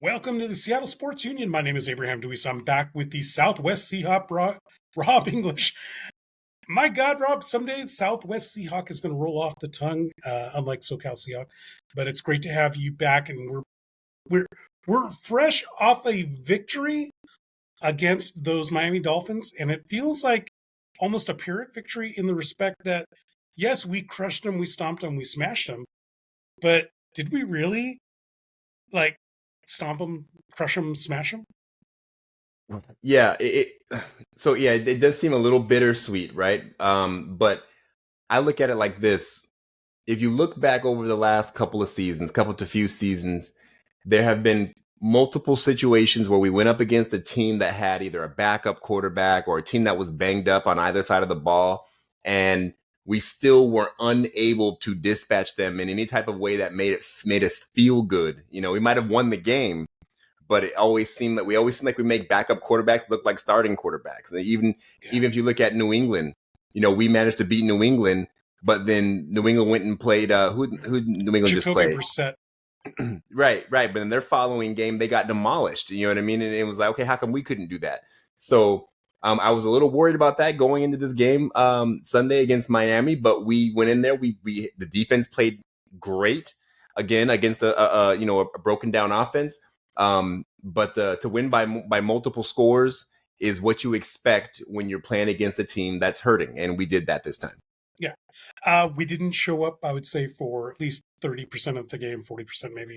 Welcome to the Seattle Sports Union. My name is Abraham DeWeese. I'm back with the Southwest Seahawk, Rob English. My God, Rob, someday Southwest Seahawk is going to roll off the tongue, unlike SoCal Seahawk. But it's great to have you back, and we're fresh off a victory against those Miami Dolphins, and it feels like almost a Pyrrhic victory in the respect that, yes, we crushed them, we stomped them, we smashed them, but did we really like stomp them, crush them, smash them? Yeah, it does seem a little bittersweet, right? But I look at it like this. If you look back over the last couple of seasons, couple to few seasons, there have been multiple situations where we went up against a team that had either a backup quarterback or a team that was banged up on either side of the ball, and we still were unable to dispatch them in any type of way that made us feel good. We might have won the game, but it always seem like we make backup quarterbacks look like starting quarterbacks. And even if you look at New England, we managed to beat New England, but then New England went and played who New England just Jacoby played. Brissett. Right. But in their following game, they got demolished. You know what I mean? And it was like, okay, how come we couldn't do that? So I was a little worried about that going into this game Sunday against Miami, but we went in there. The defense played great again against a broken down offense. But to win by multiple scores is what you expect when you're playing against a team that's hurting, and we did that this time. Yeah. We didn't show up, I would say, for at least 30% of the game, 40% maybe.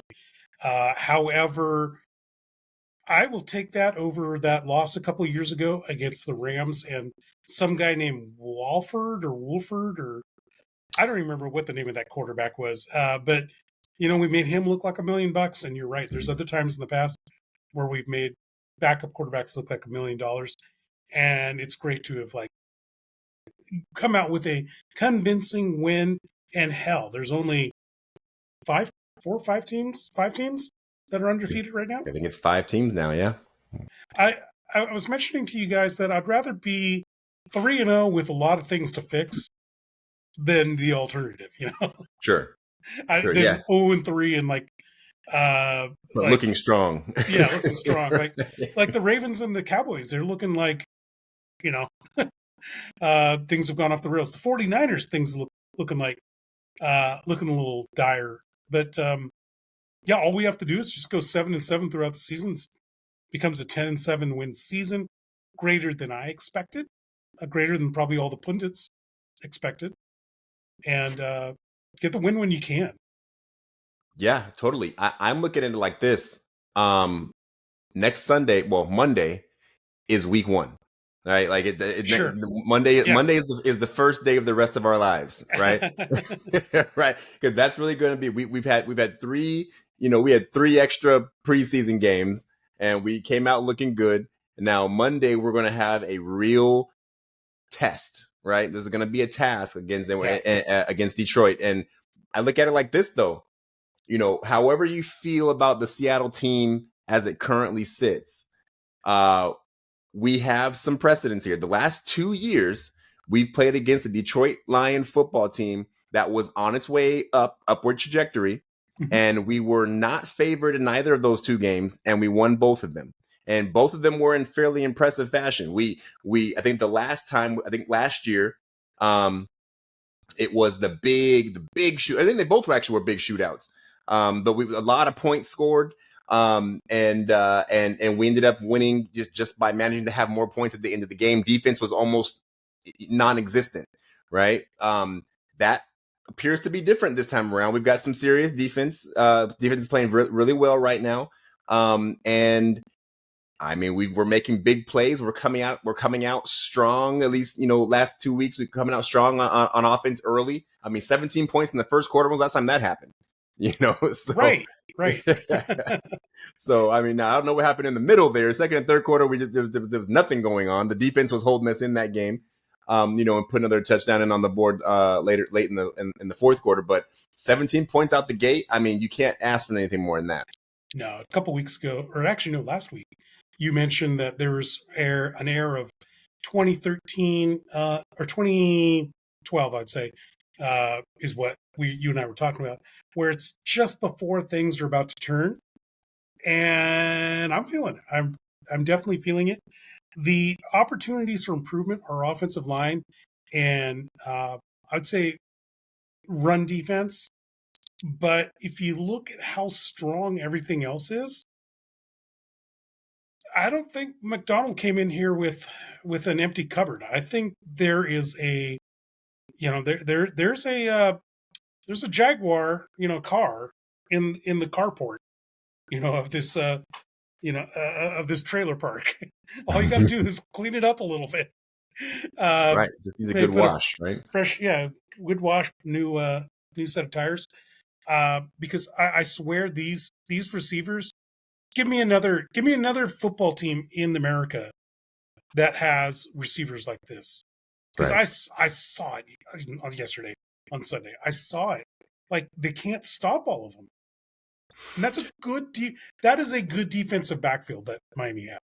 However, I will take that over that loss a couple of years ago against the Rams and some guy named Wolford, or I don't remember what the name of that quarterback was. But we made him look like $1 million. And you're right. There's other times in the past where we've made backup quarterbacks look like $1 million. And it's great to have come out with a convincing win. And hell, there's only five teams that are undefeated right now. I think it's 5 teams now. Yeah. I was mentioning to you guys that I'd rather be 3-0 with a lot of things to fix than the alternative. Sure. Than Yeah. 0-3 and But looking strong. Yeah, looking strong. Like the Ravens and the Cowboys, they're looking like things have gone off the rails. The 49ers, things looking a little dire. But yeah, all we have to do is just go 7-7 throughout the season. It becomes a 10-7 win season, greater than I expected, greater than probably all the pundits expected, and get the win when you can. Yeah, totally. I'm looking at it like this. Next Monday is week 1. Right, like Sure. Monday is the first day of the rest of our lives, right? Right, because that's really going to be we've had 3, we had 3 extra preseason games, and we came out looking good. Now Monday we're going to have a real test, right? This is going to be a task against Detroit, and I look at it like this though. However you feel about the Seattle team as it currently sits, we have some precedents here. The last 2 years, we've played against a Detroit Lion football team that was on its way upward trajectory, and we were not favored in either of those 2 games, and we won both of them. And both of them were in fairly impressive fashion. I think last year, it was the big shoot. I think they both were big shootouts. But a lot of points scored. And we ended up winning just by managing to have more points at the end of the game. Defense was almost non-existent, right? That appears to be different this time around. We've got some serious defense. Defense is playing really well right now. And I mean, we're making big plays. We're coming out strong. At least, last 2 weeks, we're coming out strong on offense early. I mean, 17 points in the first quarter was the last time that happened. So, Right. So, I mean, I don't know what happened in the middle there. Second and third quarter, there was nothing going on. The defense was holding us in that game, and put another touchdown in on the board late in the fourth quarter. But 17 points out the gate. I mean, you can't ask for anything more than that. No, a couple weeks ago, or actually no, last week, you mentioned that there was an air of 2013 or 2012, I'd say, is what you and I were talking about, where it's just before things are about to turn. and I'm feeling it. I'm definitely feeling it. The opportunities for improvement are offensive line and I'd say run defense. But if you look at how strong everything else is, I don't think McDonald came in here with an empty cupboard. I think there is a there's a Jaguar car in the carport of this of this trailer park. All you got to do is clean it up a little bit. Uh, Right. Just needs a Maybe good put a wash, right? fresh, good wash, new set of tires. Because I swear these receivers, give me another football team in America that has receivers like this. Because Right. I saw it yesterday on Sunday. I saw it. Like they can't stop all of them, and that is a good defensive backfield that Miami has.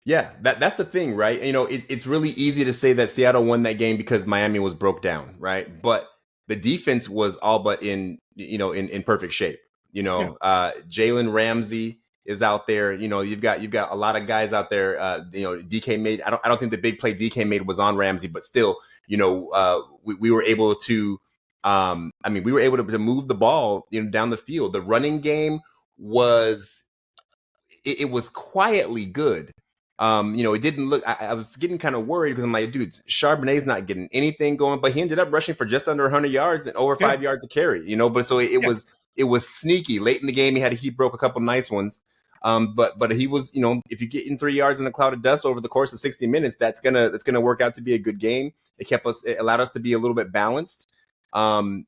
Yeah, that's the thing, right? It's really easy to say that Seattle won that game because Miami was broke down, right? But the defense was all but in perfect shape. Yeah, Jalen Ramsey is out there. You've got a lot of guys out there. DK made. I don't think the big play DK made was on Ramsey, but still, we were able to. We were able to move the ball down the field. The running game was it was quietly good. It didn't look. I was getting kind of worried because I'm like, dude, Charbonnet's not getting anything going, but he ended up rushing for just under 100 yards and over yeah, 5 yards a carry. But so yeah. it was sneaky late in the game. He broke a couple nice ones. But he was, if you get in 3 yards in a cloud of dust over the course of 60 minutes, that's gonna work out to be a good game. It allowed us to be a little bit balanced. The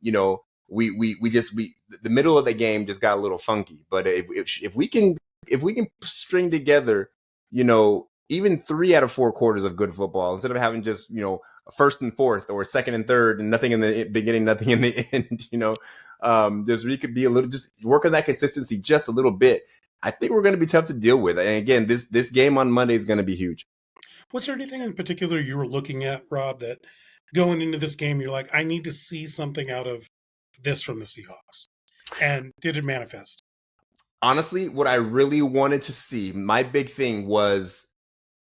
middle of the game just got a little funky. But if we can string together, even 3 out of 4 quarters of good football instead of having just, a first and fourth or second and third and nothing in the beginning, nothing in the end, just we could be a little, just work on that consistency just a little bit. I think we're going to be tough to deal with. And again, this game on Monday is going to be huge. Was there anything in particular you were looking at, Rob, that going into this game you're like, I need to see something out of this from the Seahawks? And did it manifest? Honestly, what I really wanted to see, my big thing was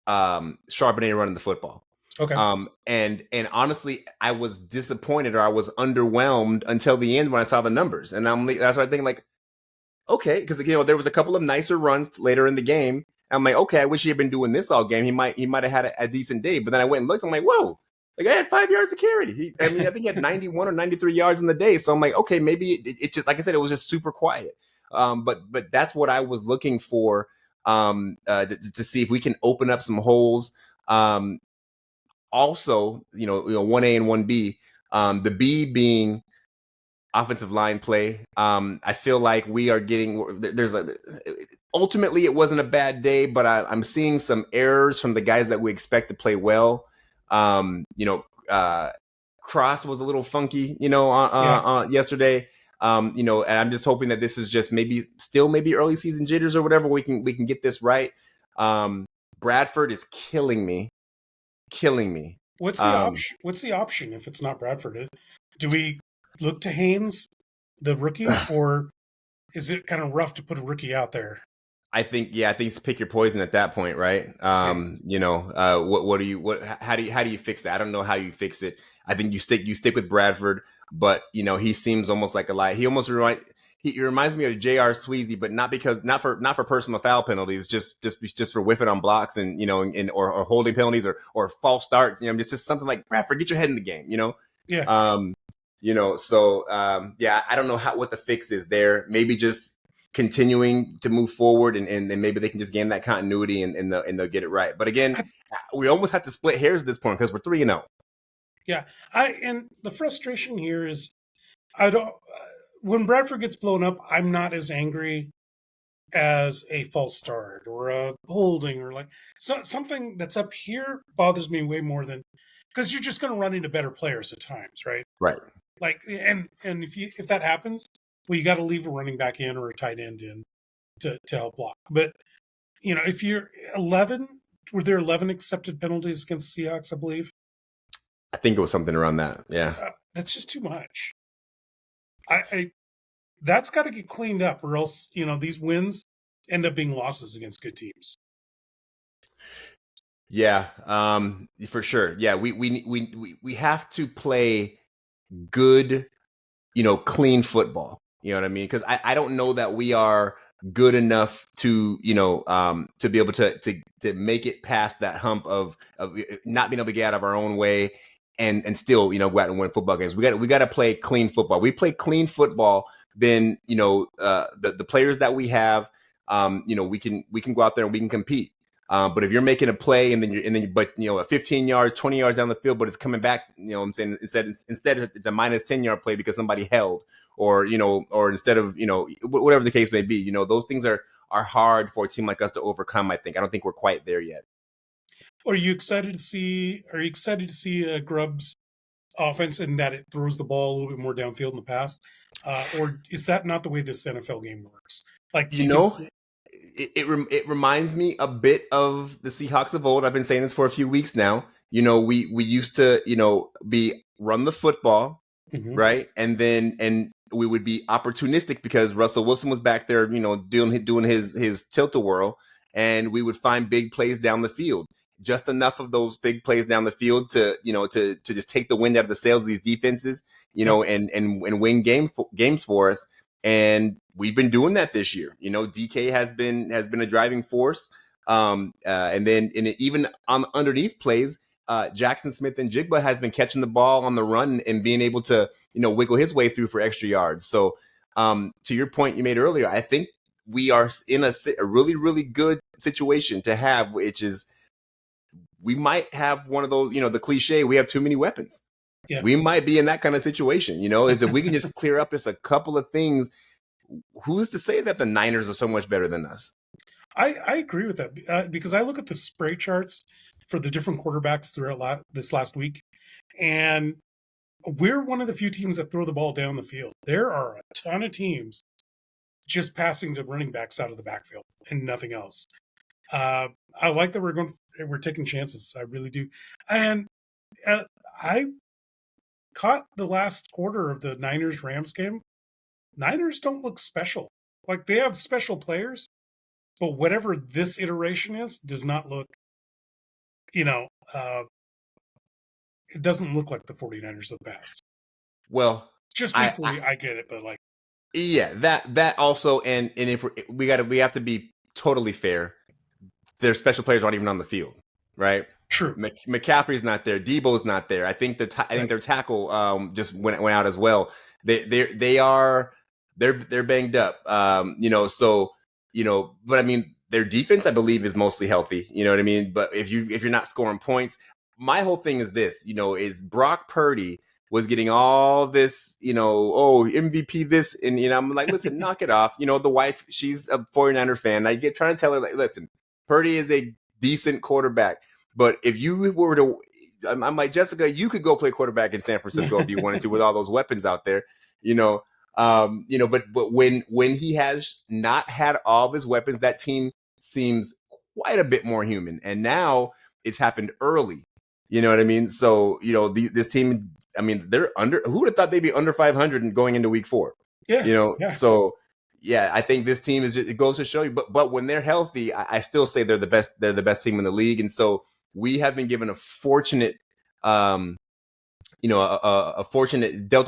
Charbonnet running the football. Okay. And honestly, I was disappointed or I was underwhelmed until the end when I saw the numbers. And that's why I think like, okay, because there was a couple of nicer runs later in the game. I'm like, okay, I wish he had been doing this all game. He might have had a decent day. But then I went and looked. I'm like, whoa, like I had 5 yards of carry. I think he had 91 or 93 yards in the day. So I'm like, okay, maybe it just, like I said, it was just super quiet. But that's what I was looking for, to see if we can open up some holes. Also, 1A and 1B, the B being offensive line play. I feel like we are getting, ultimately it wasn't a bad day, but I'm seeing some errors from the guys that we expect to play well. Cross was a little funky, yesterday. And I'm just hoping that this is just maybe early season jitters or whatever. We can get this right. Bradford is killing me. What's the option? What's the option if it's not Bradford? Do we look to Haynes, the rookie, or is it kind of rough to put a rookie out there? I think it's pick your poison at that point, right? How do you fix that? I don't know how you fix it. I think you stick with Bradford, but he seems almost like a lie. He reminds me of J.R. Sweezy, but not for personal foul penalties, just for whiffing on blocks and or holding penalties or false starts. Just something like Bradford, get your head in the game. Yeah. I don't know what the fix is there. Maybe just continuing to move forward and then maybe they can just gain that continuity and they'll get it right. But again, we almost have to split hairs at this point because we're 3-0. Yeah. And the frustration here is I don't. When Bradford gets blown up, I'm not as angry as a false start or a holding or something that's up here bothers me way more than because you're just going to run into better players at times, right? Right. Like and if that happens, well, you got to leave a running back in or a tight end in to help block. But if you're 11, were there 11 accepted penalties against the Seahawks? I believe. I think it was something around that. Yeah. That's just too much. I that's got to get cleaned up, or else these wins end up being losses against good teams. Yeah, for sure. Yeah, we have to play good, clean football. You know what I mean? Because I don't know that we are good enough to, to be able to make it past that hump of not being able to get out of our own way and still, go out and win football games. We got to play clean football. We play clean football, then, the players that we have, we can go out there and we can compete. But if you're making a play but 15 yards, 20 yards down the field, but it's coming back, what I'm saying, instead it's a minus 10-yard play because somebody held, or instead of, whatever the case may be, those things are hard for a team like us to overcome. I don't think we're quite there yet. Are you excited to see? Are you excited to see Grubb's offense and that it throws the ball a little bit more downfield in the past, or is that not the way this NFL game works? Like, You know, it reminds me a bit of the Seahawks of old. I've been saying this for a few weeks now. We used to, be run the football, Mhm. right? And we would be opportunistic because Russell Wilson was back there, doing his tilt-a-whirl, and we would find big plays down the field. Just enough of those big plays down the field to, to just take the wind out of the sails of these defenses, Yep. and win games for us. And we've been doing that this year. DK has been a driving force. And then even on underneath plays, Jackson Smith and Jigba has been catching the ball on the run and being able to, wiggle his way through for extra yards. So, to your point you made earlier, I think we are in a really, really good situation to have, which is we might have one of those, the cliche, we have too many weapons. Yeah. We might be in that kind of situation, is if we can just clear up just a couple of things. Who's to say that the Niners are so much better than us? I agree with that because I look at the spray charts for the different quarterbacks throughout this last week, and we're one of the few teams that throw the ball down the field. There are a ton of teams just passing to running backs out of the backfield and nothing else. I like that we're taking chances. I really do, and I caught the last quarter of the Niners Rams game. Niners don't look special. Like, they have special players, but whatever this iteration is does not look, you know, uh, it doesn't look like the 49ers of the past. Well, Just I, week 3, I get it, but like, yeah, that also, and if we have to be totally fair, their special players aren't even on the field, right? true. McCaffrey's not there, Debo's not there. I think I think their tackle just went out as well. They're banged up, so but I mean their defense I believe is mostly healthy. You know what I mean? But if you're not scoring points, my whole thing is this, is Brock Purdy was getting all this, MVP this, and I'm like, listen, knock it off. The wife, she's a 49er fan. I get trying to tell her, like, listen, Purdy is a decent quarterback, but if you were to, I'm like, Jessica, you could go play quarterback in San Francisco if you wanted to with all those weapons out there, but when he has not had all of his weapons, that team seems quite a bit more human. And now it's happened early. You know what I mean? So, this team, I mean, they're who would have thought they'd be under 500 and going into week 4? Yeah. So yeah, I think this team it goes to show you, but when they're healthy, I still say they're the best team in the league. And so we have been given a fortunate, dealt a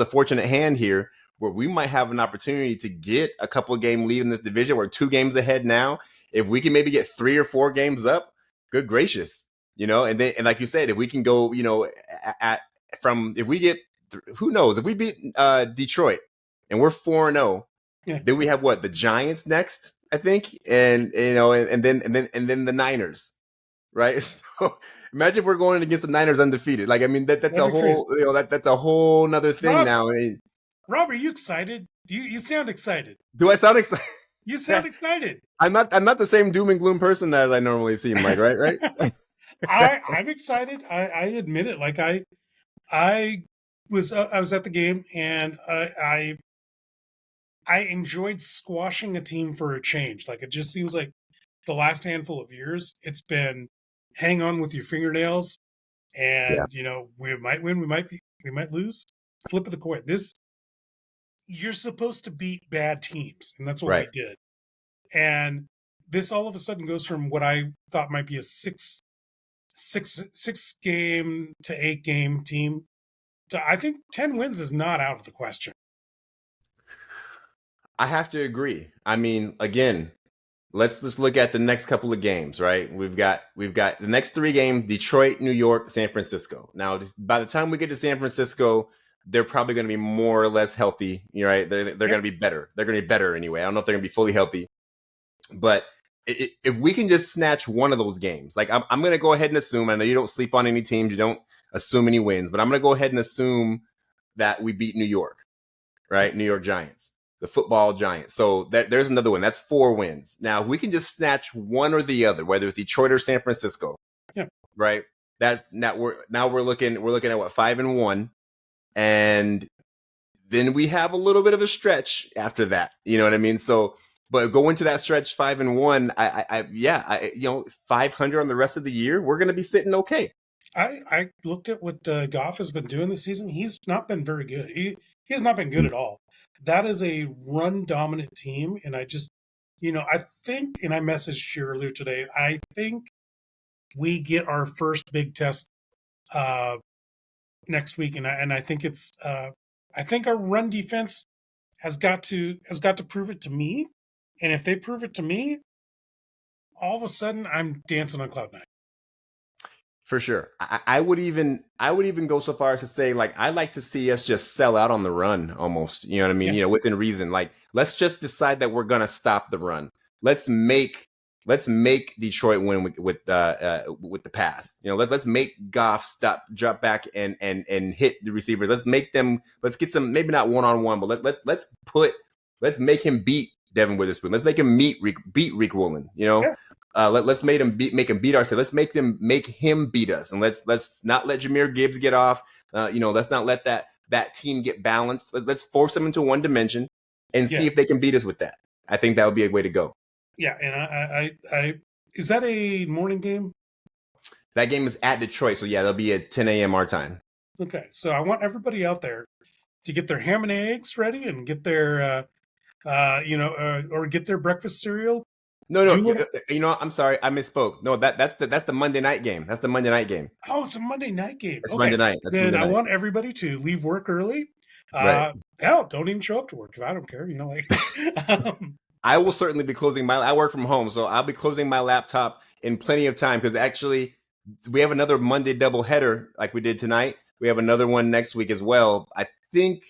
fortunate hand here where we might have an opportunity to get a couple of game lead in this division. We're 2 games ahead now. If we can maybe get 3 or 4 games up, good gracious. And then, and like you said, if we can go, if we get, who knows, if we beat Detroit and we're 4-0, Yeah. then we have the Giants next, I think, and then the Niners, right? So imagine if we're going against the Niners undefeated. Like, I mean, that's a whole, that's a whole nother thing now. Rob, are you excited? You sound excited. Do I sound excited? You sound excited. I'm not the same doom and gloom person as I normally seem like, right? I'm excited. I admit it. Like, I was at the game, and I enjoyed squashing a team for a change. Like, it just seems like the last handful of years, it's been hang on with your fingernails, and we might win, we might lose. Flip of the coin. You're supposed to beat bad teams, and that's what we Right. did. And this all of a sudden goes from what I thought might be a six game to 8 game team to, I think 10 wins is not out of the question. I have to agree. I mean, again, let's just look at the next couple of games, right? We've got the next 3 games: Detroit, New York, San Francisco. Now, by the time we get to San Francisco, they're probably going to be more or less healthy, right? They're going to be better. They're going to be better anyway. I don't know if they're going to be fully healthy, but if we can just snatch one of those games, like I'm going to go ahead and assume, I know you don't sleep on any teams, you don't assume any wins, but I'm going to go ahead and assume that we beat New York, right? New York Giants, the football Giants. So there's another one. That's 4 wins. Now, if we can just snatch one or the other, whether it's Detroit or San Francisco, right? That's we're looking at what, 5-1, and then we have a little bit of a stretch after that. You know what I mean? So, but go into that stretch 5-1. I 500 on the rest of the year, we're going to be sitting okay. I looked at what Goff has been doing this season. He's not been very good. He has not been good at all. That is a run dominant team, and I just, I think, and I messaged you earlier today, I think we get our first big test next week, and I think it's I think our run defense has got to prove it to me, and if they prove it to me, all of a sudden I'm dancing on cloud 9. For sure. I would even go so far as to say, like, I'd like to see us just sell out on the run almost. You know what I mean? Yeah. Within reason. Like, let's just decide that we're gonna stop the run. Let's make Detroit win with the pass. Let's make Goff drop back and hit the receivers. Let's get some, maybe not one-on-one, but let's make him beat Devin Witherspoon. Let's make him beat Rick Woolen. Yeah. Let's make him beat ourselves. Let's make him beat us, and let's not let Jahmyr Gibbs get off. Let's not let that team get balanced. Let's force them into one dimension and see if they can beat us with that. I think that would be a way to go. Yeah, and I is that a morning game? That game is at Detroit, so yeah, that'll be at 10 a.m. our time. Okay, so I want everybody out there to get their ham and eggs ready and get their or get their breakfast cereal. No. I'm sorry, I misspoke. No, that's the Monday night game. That's the Monday night game. Oh, it's a Monday night game. It's Monday night. Then I want everybody to leave work early. Right. Hell, don't even show up to work if I don't care. I will certainly be closing I work from home, so I'll be closing my laptop in plenty of time, because actually we have another Monday doubleheader like we did tonight. We have another one next week as well. I think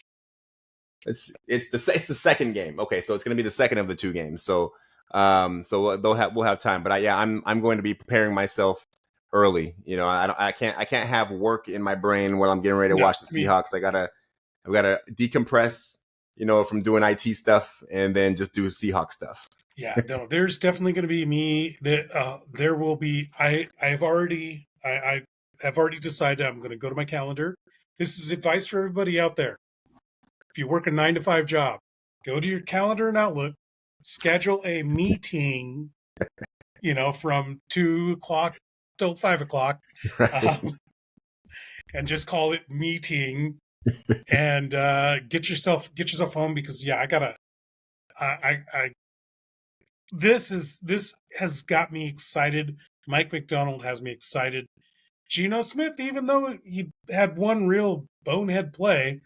it's the second game. Okay, so it's going to be the second of the 2 games. So we'll have time. But I'm going to be preparing myself early. I can't have work in my brain when I'm getting ready to watch the Seahawks. I've got to decompress, from doing IT stuff and then just do Seahawk stuff. Yeah, no, there's definitely going to be me. There will be. I've already decided I'm going to go to my calendar. This is advice for everybody out there. If you work a 9-to-5 job, go to your calendar and Outlook, schedule a meeting, from 2:00 till 5:00, Right. and just call it meeting, and get yourself home, because this has got me excited. Mike McDonald has me excited. Geno Smith, even though he had one real bonehead play,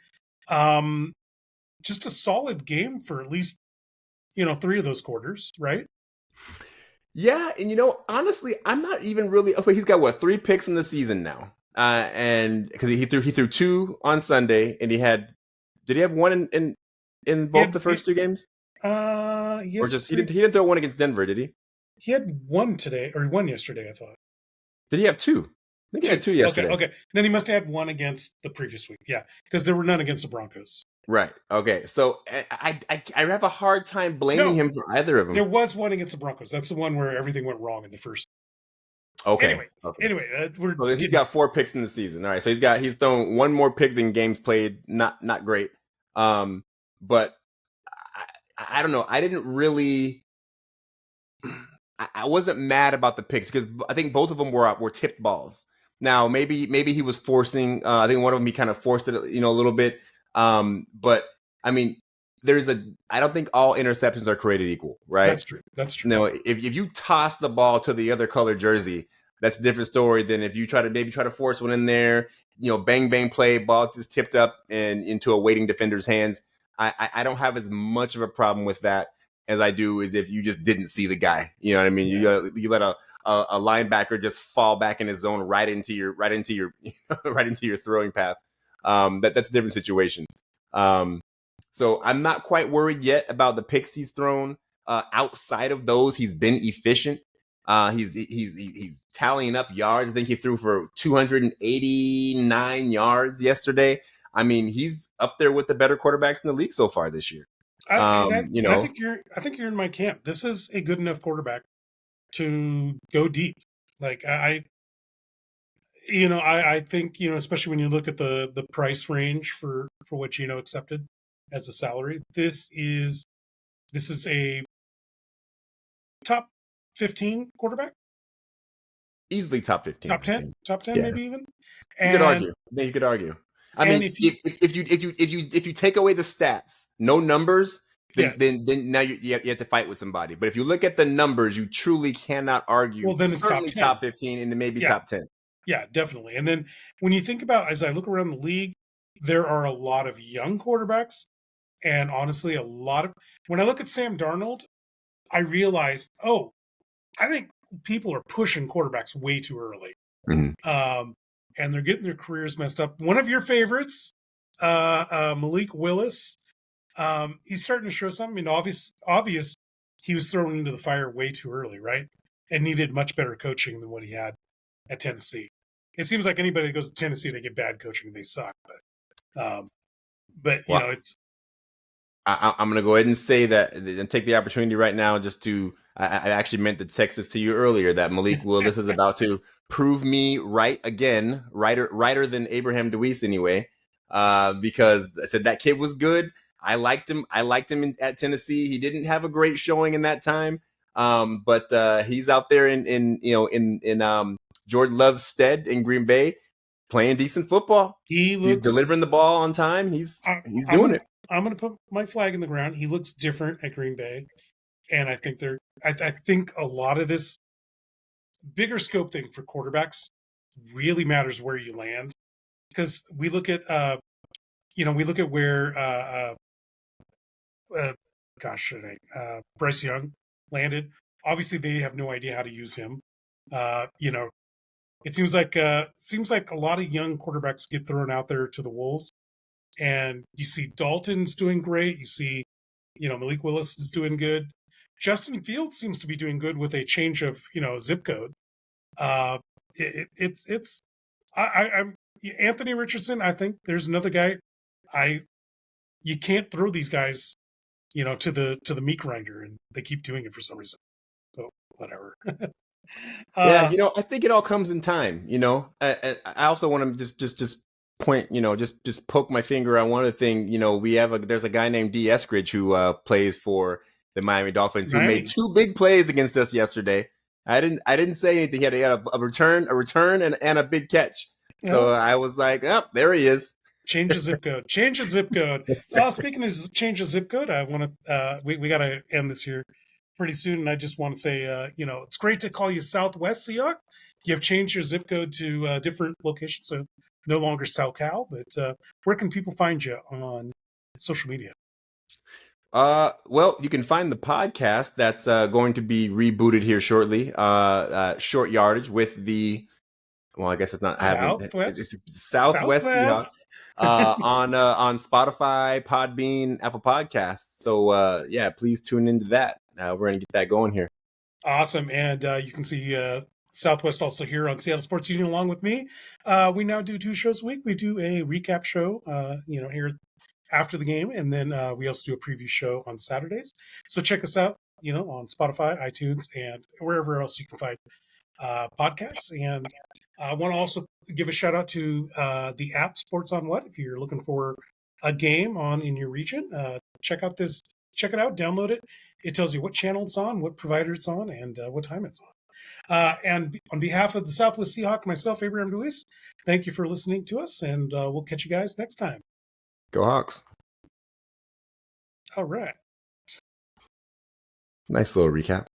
just a solid game for at least 3 of those quarters, right? Yeah, and honestly, I'm not even really okay. He's got 3 picks in the season now, and because he threw 2 on Sunday, and did he have one in both the first 2 games? Yes. Or just he didn't throw one against Denver, did he? He had one today, or one yesterday, I thought. Did he have 2? I think he had 2 yesterday. Okay. Then he must have had one against the previous week. Yeah, because there were none against the Broncos. Right. Okay. So I have a hard time blaming him for either of them. There was one against the Broncos. That's the one where everything went wrong in the first. Okay. Anyway, he's got 4 picks in the season. All right. So he's thrown one more pick than games played. Not great. But I don't know. I didn't really. I wasn't mad about the picks, because I think both of them were tipped balls. Now maybe he was forcing. I think one of them he kind of forced it, a little bit. But I mean, I don't think all interceptions are created equal, right? That's true. That's true. No, if you toss the ball to the other color jersey, that's a different story than if you try to force one in there, bang bang play, ball just tipped up and into a waiting defender's hands. I don't have as much of a problem with that as I do is if you just didn't see the guy. You know what I mean? Yeah. You let a linebacker just fall back in his zone right into your right into your throwing path. That's a different situation. So I'm not quite worried yet about the picks he's thrown. Outside of those, he's been efficient. He's tallying up yards. I think he threw for 289 yards yesterday. I mean, he's up there with the better quarterbacks in the league so far this year. I think you're in my camp. This is a good enough quarterback to go deep. Like I think, especially when you look at the price range for what Gino accepted as a salary, this is a top 15 quarterback, Easily top 15. top 10, Yeah. maybe even. You could argue. You could argue. I mean, if you take away the stats, no numbers, then now you have to fight with somebody. But if you look at the numbers, you truly cannot argue. Well, then it's certainly top 15 and then maybe top 10. Yeah, definitely. And then when you think about, as I look around the league, there are a lot of young quarterbacks, and honestly, when I look at Sam Darnold, I realize, I think people are pushing quarterbacks way too early. Mm-hmm. And they're getting their careers messed up. One of your favorites, Malik Willis, he's starting to show something. I mean, obvious he was thrown into the fire way too early, right? And needed much better coaching than what he had at Tennessee. It seems like anybody that goes to Tennessee, they get bad coaching and they suck. But it's. I'm going to go ahead and say that and take the opportunity right now just to. I actually meant to text this to you earlier that Malik Willis is about to prove me right again, righter than Abraham DeWeese anyway, because I said that kid was good. I liked him. At Tennessee. He didn't have a great showing in that time, but he's out there in Jordan Love's stead in Green Bay, playing decent football. He's delivering the ball on time. He's doing it. I'm going to put my flag in the ground. He looks different at Green Bay. And I think I think a lot of this bigger scope thing for quarterbacks really matters where you land, because we look at where Bryce Young landed. Obviously, they have no idea how to use him. It seems like a lot of young quarterbacks get thrown out there to the wolves, and you see Dalton's doing great. You see, Malik Willis is doing good. Justin Fields seems to be doing good with a change of zip code. I'm Anthony Richardson. I think there's another guy. You can't throw these guys, to the meat grinder, and they keep doing it for some reason. So whatever. Yeah, I think it all comes in time. I also want to just point, just poke my finger on one of the things. There's a guy named D. Eskridge who plays for the Miami Dolphins, who made two big plays against us yesterday. I didn't say anything. He had a return and a big catch. So I was like, oh, there he is. Change the zip code. Speaking of change the zip code, I want to we got to end this here pretty soon, and I just want to say, it's great to call you SouthWest Seahawk. You have changed your zip code to a different location, so no longer SoCal. But where can people find you on social media? Well, you can find the podcast that's going to be rebooted here shortly. Short Yardage with the, I guess it's not Southwest Seahawks, on Spotify, Podbean, Apple Podcasts. So please tune into that. We're going to get that going here. Awesome, and you can see Southwest also here on Seattle Sports Union along with me. We now do 2 shows a week. We do a recap show, here after the game, and then we also do a preview show on Saturdays. So check us out, on Spotify, iTunes, and wherever else you can find podcasts. And I want to also give a shout out to the app Sports on What. If you're looking for a game in your region, check it out, download it. It tells you what channel it's on, what provider it's on, and what time it's on. And on behalf of the Southwest Seahawk, myself, Abraham DeWeese, thank you for listening to us, and we'll catch you guys next time. Go Hawks. All right. Nice little recap.